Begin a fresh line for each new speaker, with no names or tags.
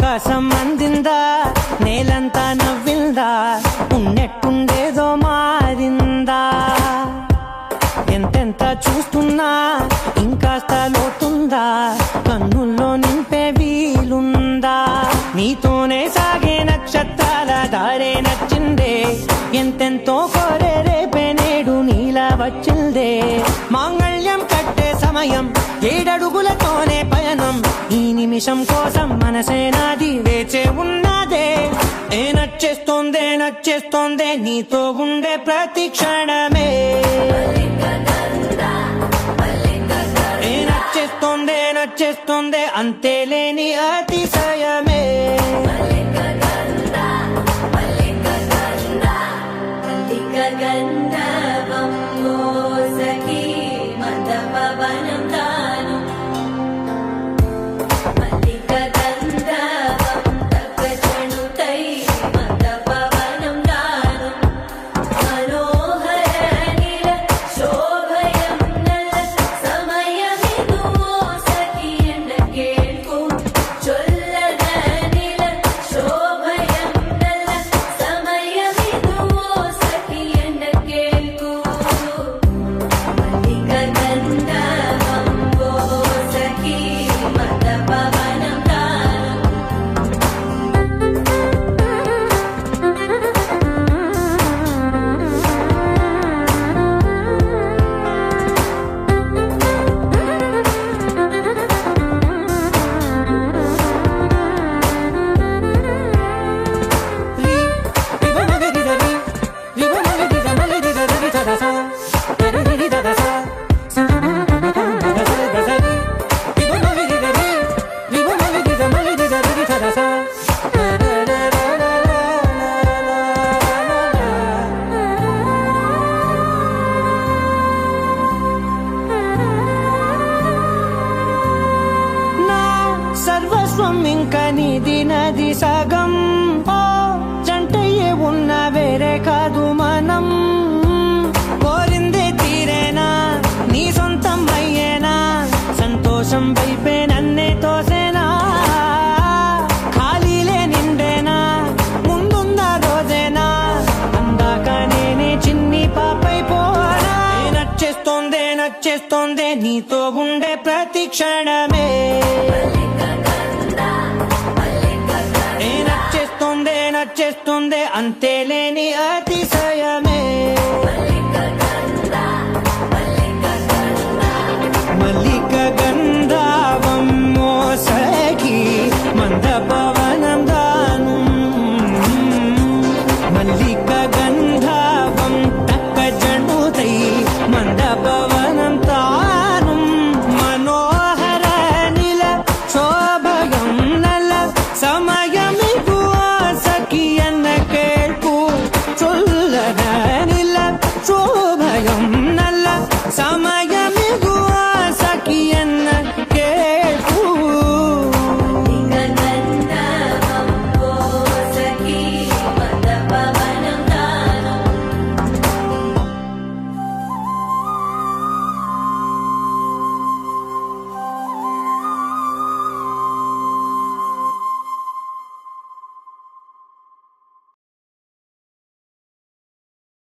ఆకాశం అందిందా, నేలంతా నవ్విందా, ఉన్నట్టుండేదో మారిందా. ఎంతెంత చూస్తున్నా ఇంకాస్త లోతుందా, కన్నుల్లో నింపే వీలుందా. నీతోనే సాగే నక్షత్రాల దారే నచ్చిందే, ఎంతెంతో కోరే రేపే నేడు నీలా వచ్చిందే. మాంగళ్యం కట్టే సమయం 7 అడుగులతోనే పయనం, ఈ నిమిషం కోసం మనసే నాది వేచే ఉన్నదే. నచ్చేస్తోందే నచ్చేస్తోందే నీతో ఉండే ప్రతి క్షణమే. నచ్చేస్తోందే నచ్చేస్తోందే అంతేలేని అతిశయమే. సర్వస్వం ఇంక నీది నది సగం, ఓ జంటయ్యే ఉన్న వేరే కాదు మనం. కోరిందే తీరేనా నీ సొంతం అయ్యేనా, సంతోషం వైపే నన్నే తోసేనా. ఖాళీలే నిండేనా ముందున్న రోజేనా, అందాక నేనే చిన్ని పాపై పోనా. నచ్చేస్తోందే నచ్చేస్తోందే నీతో ఉండే ప్రతి క్షణమే. నచ్చేస్తోందే నచ్చేస్తోందే అంతేలేని అతిశయం.